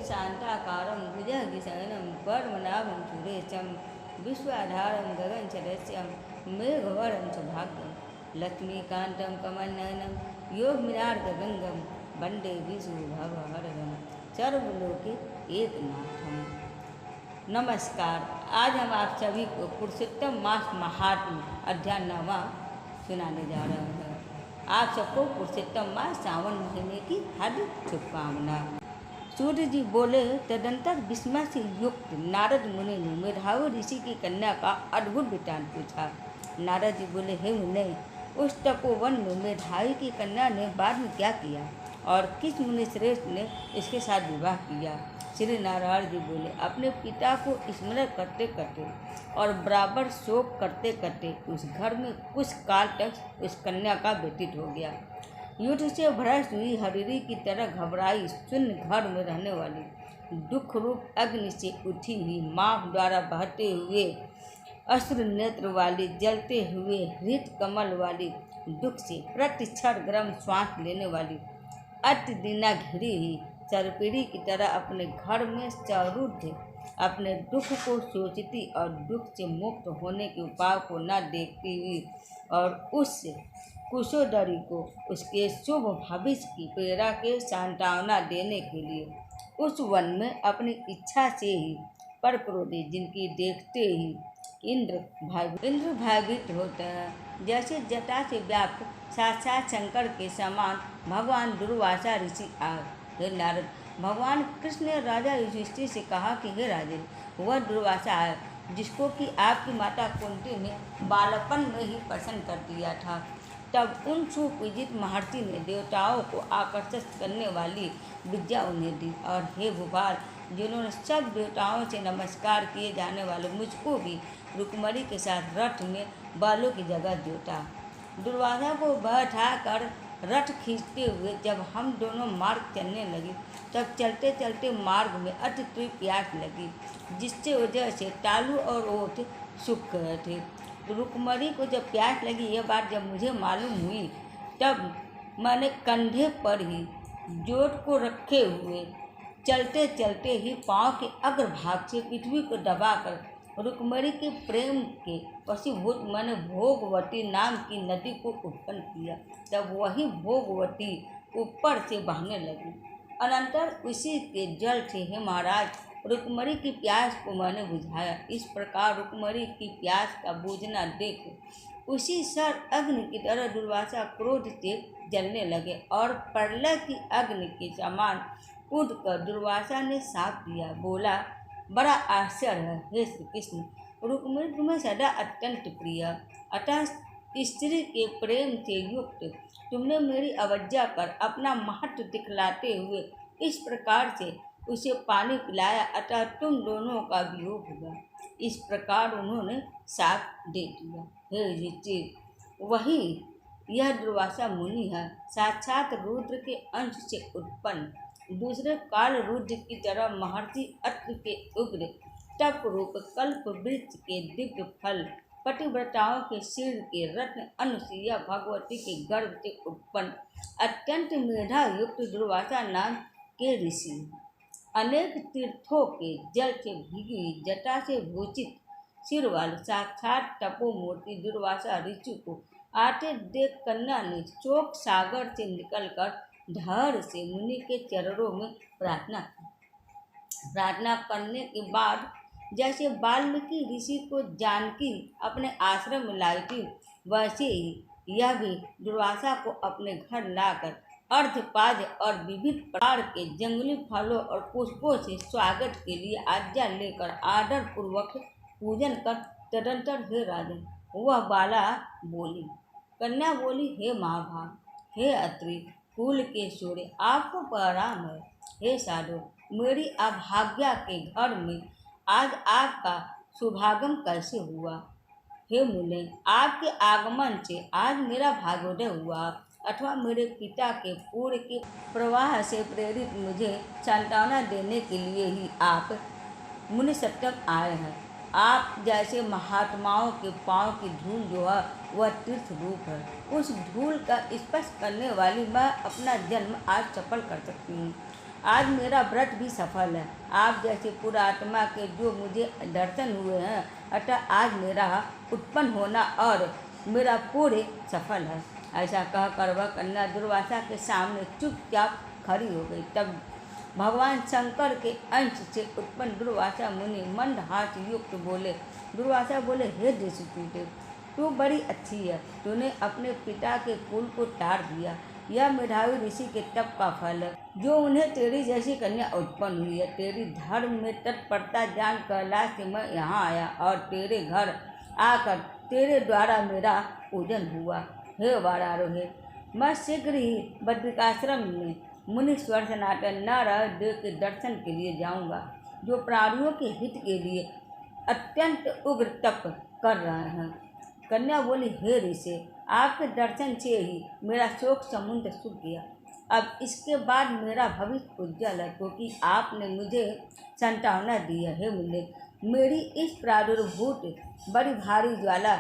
शांताकारं भुजगशयनं पद्मनाभं सुरेशं विश्वाधारं गगनसदृशं मेघवर्णं शुभांगं लक्ष्मीकान्तं कमलनयनं योगनिरार्धगंगं वंदे विष्णुभवहरं सर्वलोके एकनाथम। नमस्कार। आज हम आप सभी को पुरुषोत्तम मास महात्म्य अध्याय 9 सुनाने जा रहे हैं। आप सबको पुरुषोत्तम मास सावन महीने की हार्दिक शुभकामना। सूर्य जी बोले, तदंतर विस्मय से युक्त नारद मुनि ने मेधावी ऋषि की कन्या का अद्भुत वृत्तांत पूछा। नारद जी बोले, हे मुनि, उस तपोवन में मेधावी की कन्या ने बाद में क्या किया और किस मुनि श्रेष्ठ ने इसके साथ विवाह किया। श्री नारायण जी बोले, अपने पिता को स्मरण करते करते और बराबर शोक करते करते उस घर में कुछ काल तक उस कन्या का व्यतीत हो गया। युद्ध से भ्रष्ट हुई हरिरी की तरह घबराई शून्य घर में रहने वाली दुख रूप अग्नि से उठी हुई माँ द्वारा बहते हुए अश्रु नेत्र वाली जलते हुए हृत कमल वाली दुख से प्रतिक्षण गर्म श्वास लेने वाली अति दिना घिरी हुई चरपीड़ी की तरह अपने घर में सरुद्ध अपने दुख को सोचती और दुख से मुक्त होने के उपाय को न देखती हुई और उस कुशोदरी को उसके शुभ भविष्य की प्रेरणा के सांत्वना देने के लिए उस वन में अपनी इच्छा से ही पर क्रोधी जिनकी देखते ही इंद्र भयभीत होते हैं। जैसे जटा से व्याप्त साक्षात शंकर के समान भगवान दुर्वासा ऋषि आए। हे नारद, भगवान कृष्ण ने राजा युधिष्ठिर से कहा कि हे राजन, वह दुर्वासा है जिसको कि आपकी माता कुंती ने बालपन में ही प्रसन्न कर दिया था। तब उन सुपूजित महर्षि ने देवताओं को आकर्षित करने वाली विद्या उन्हें दी और हे भूपाल, जिन्होंने सब देवताओं से नमस्कार किए जाने वाले मुझको भी रुक्मणी के साथ रथ में बालों की जगह जोता। दुर्वासा को बैठा कर रथ खींचते हुए जब हम दोनों मार्ग चलने लगे, तब चलते चलते मार्ग में अति तीव्र प्यास लगी, जिससे वजह से तालू और ओठ सूख गए थे। रुक्मणी को जब प्यास लगी, यह बात जब मुझे मालूम हुई, तब मैंने कंधे पर ही जोट को रखे हुए चलते चलते ही पाँव के अग्रभाग से पृथ्वी को दबाकर रुक्मणी के प्रेम के वशीभूत मैंने भोगवती नाम की नदी को उत्पन्न किया। तब वही भोगवती ऊपर से बहने लगी। अनंतर उसी के जल से हे महाराज, रुक्मणी की प्यास को मैंने बुझाया। इस प्रकार रुक्मणी की प्यास का बूझना देख उसी सर अग्नि की तरह दुर्वासा क्रोध से जलने लगे और प्रलय की अग्नि के समान उठकर दुर्वासा ने साप दिया। बोला, बड़ा आश्चर्य है हे श्री कृष्ण, रुक्मिणी तुम्हें सदा अत्यंत प्रिय, अतः स्त्री के प्रेम से युक्त तुमने मेरी अवज्ञा कर अपना महत्व दिखलाते हुए इस प्रकार से उसे पानी पिलाया, अतः तुम दोनों का वियोग हुआ। इस प्रकार उन्होंने साप दे दिया। हे युधिष्ठिर, वही यह दुर्वासा मुनि है, साक्षात रुद्र के अंश से उत्पन्न, दूसरे काल रुद्र की तरह महर्षि अत्रि के उग्र तप रूप कल्प वृक्ष के दिव्य फल, पतिव्रताओं के सिर के रत्न अनुसुईया भगवती के गर्भ से उत्पन्न अत्यंत मेधा युक्त दुर्वासा नाम के ऋषि, अनेक तीर्थों के जल से भीगी जटा से भूषित सिर वाले साक्षात तपोमूर्ति दुर्वासा ऋषि को आते देख कन्या ने शोक सागर से निकलकर धैर्य से मुनि के चरणों में प्रार्थना करने के बाद जैसे वाल्मीकि ऋषि को जानकी अपने आश्रम में लाई थी, वैसे ही यह भी दुर्वासा को अपने घर लाकर अर्धपाद्य और विविध प्रकार के जंगली फलों और पुष्पों से स्वागत के लिए आज्ञा लेकर आदर पूर्वक पूजन कर तदंतर हे राजन, वह बाला बोली। कन्या बोली, हे महाभाग, हे अत्रि कुल के सूर्य, आपको प्रणाम है। हे साधु, मेरी अभाग्या के घर में आज आपका शुभागम कैसे हुआ। हे मुने, आपके आगमन से आज मेरा भाग्योदय हुआ, अथवा मेरे पिता के पूर्व के प्रवाह से प्रेरित मुझे सांत्वना देने के लिए ही आप मुनि सत्तम आए हैं। आप जैसे महात्माओं के पांव की धूल जो है वह तीर्थ रूप है, उस धूल का स्पर्श करने वाली मैं अपना जन्म आज सफल कर सकती हूँ। आज मेरा व्रत भी सफल है। आप जैसे पुरात्मा के जो मुझे दर्शन हुए हैं, अतः आज मेरा उत्पन्न होना और मेरा पूरे सफल है। ऐसा कहकर वह कन्या दुर्वासा के सामने चुपचाप खड़ी हो गई। तब भगवान शंकर के अंश से उत्पन्न दुर्वासा मुनि मंद हाथ युक्त बोले। दुर्वासा बोले, हे ऋषिकेश, तू बड़ी अच्छी है। तूने अपने पिता के कुल को तार दिया। यह मेधावी ऋषि के तप का फल है, जो उन्हें तेरी जैसी कन्या उत्पन्न हुई है। तेरी धर्म में तत्परता जान कैलाश से मैं यहाँ आया और तेरे घर आकर तेरे द्वारा मेरा पूजन हुआ। हे वारारोहे, मैं शीघ्र ही बद्रिकाश्रम में मुनीश्वर सनातन नारायण देव के दर्शन के लिए जाऊंगा, जो प्राणियों के हित के लिए अत्यंत उग्र तप कर रहे हैं। कन्या बोली, हे ऋषि, आपके दर्शन से ही मेरा शोक समुद्र सूख गया। अब इसके बाद मेरा भविष्य उज्जवल है, क्योंकि आपने मुझे संतावना दी है। हे मुनि, मेरी इस प्रादुर्भूत बड़ी भारी ज्वाला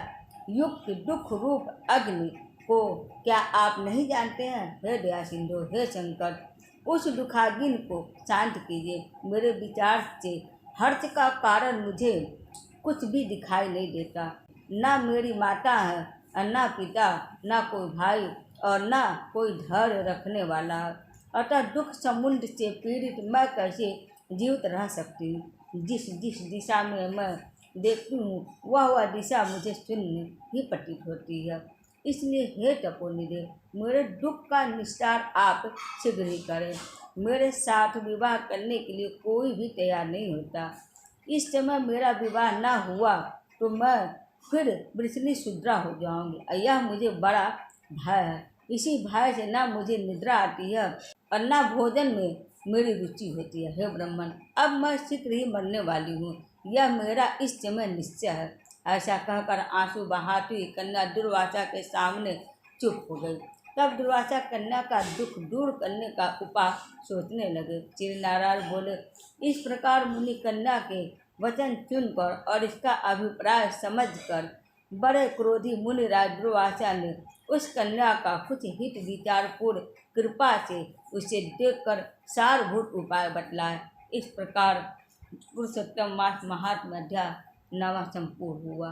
युक्त दुख रूप अग्नि को क्या आप नहीं जानते हैं? हे दया सिंधु, हे शंकर, उस दुखाग्नि को शांत कीजिए। मेरे विचार से हर्ष का कारण मुझे कुछ भी दिखाई नहीं देता। ना मेरी माता है और ना पिता, ना कोई भाई और ना कोई धैर्य रखने वाला है। अतः दुख समुद्र से पीड़ित मैं कैसे जीवित रह सकती हूँ? जिस जिस दिशा में मैं देखती हूँ वह दिशा मुझे शून्य ही प्रतीत होती है। इसलिए हे तपोनिधि, मेरे दुख का निस्तार आप शीघ्र ही करें। मेरे साथ विवाह करने के लिए कोई भी तैयार नहीं होता। इस समय मेरा विवाह ना हुआ तो मैं फिर वृषणी शूद्रा हो जाऊंगी। यह मुझे बड़ा भय है। इसी भय से ना मुझे निद्रा आती है और ना भोजन में मेरी रुचि होती है। हे ब्राह्मण, अब मैं शीघ्र ही मरने वाली हूँ, यह मेरा इस समय निश्चय है। ऐसा कहकर आंसू बहाती हुई कन्या दुर्वासा के सामने चुप हो गई। तब दुर्वासा कन्या का दुख दूर करने का उपाय सोचने लगे। श्री नारायण बोले, इस प्रकार मुनि कन्या के वचन सुनकर और इसका अभिप्राय समझकर बड़े क्रोधी मुनिराज दुर्वासा ने उस कन्या का कुछ हित विचारपूर्ण कृपा से उसे देखकर सारभूत उपाय बतलाए। इस प्रकार पुरुषोत्तम मास महात्म्य अध्याय 9 संपूर्ण हुआ।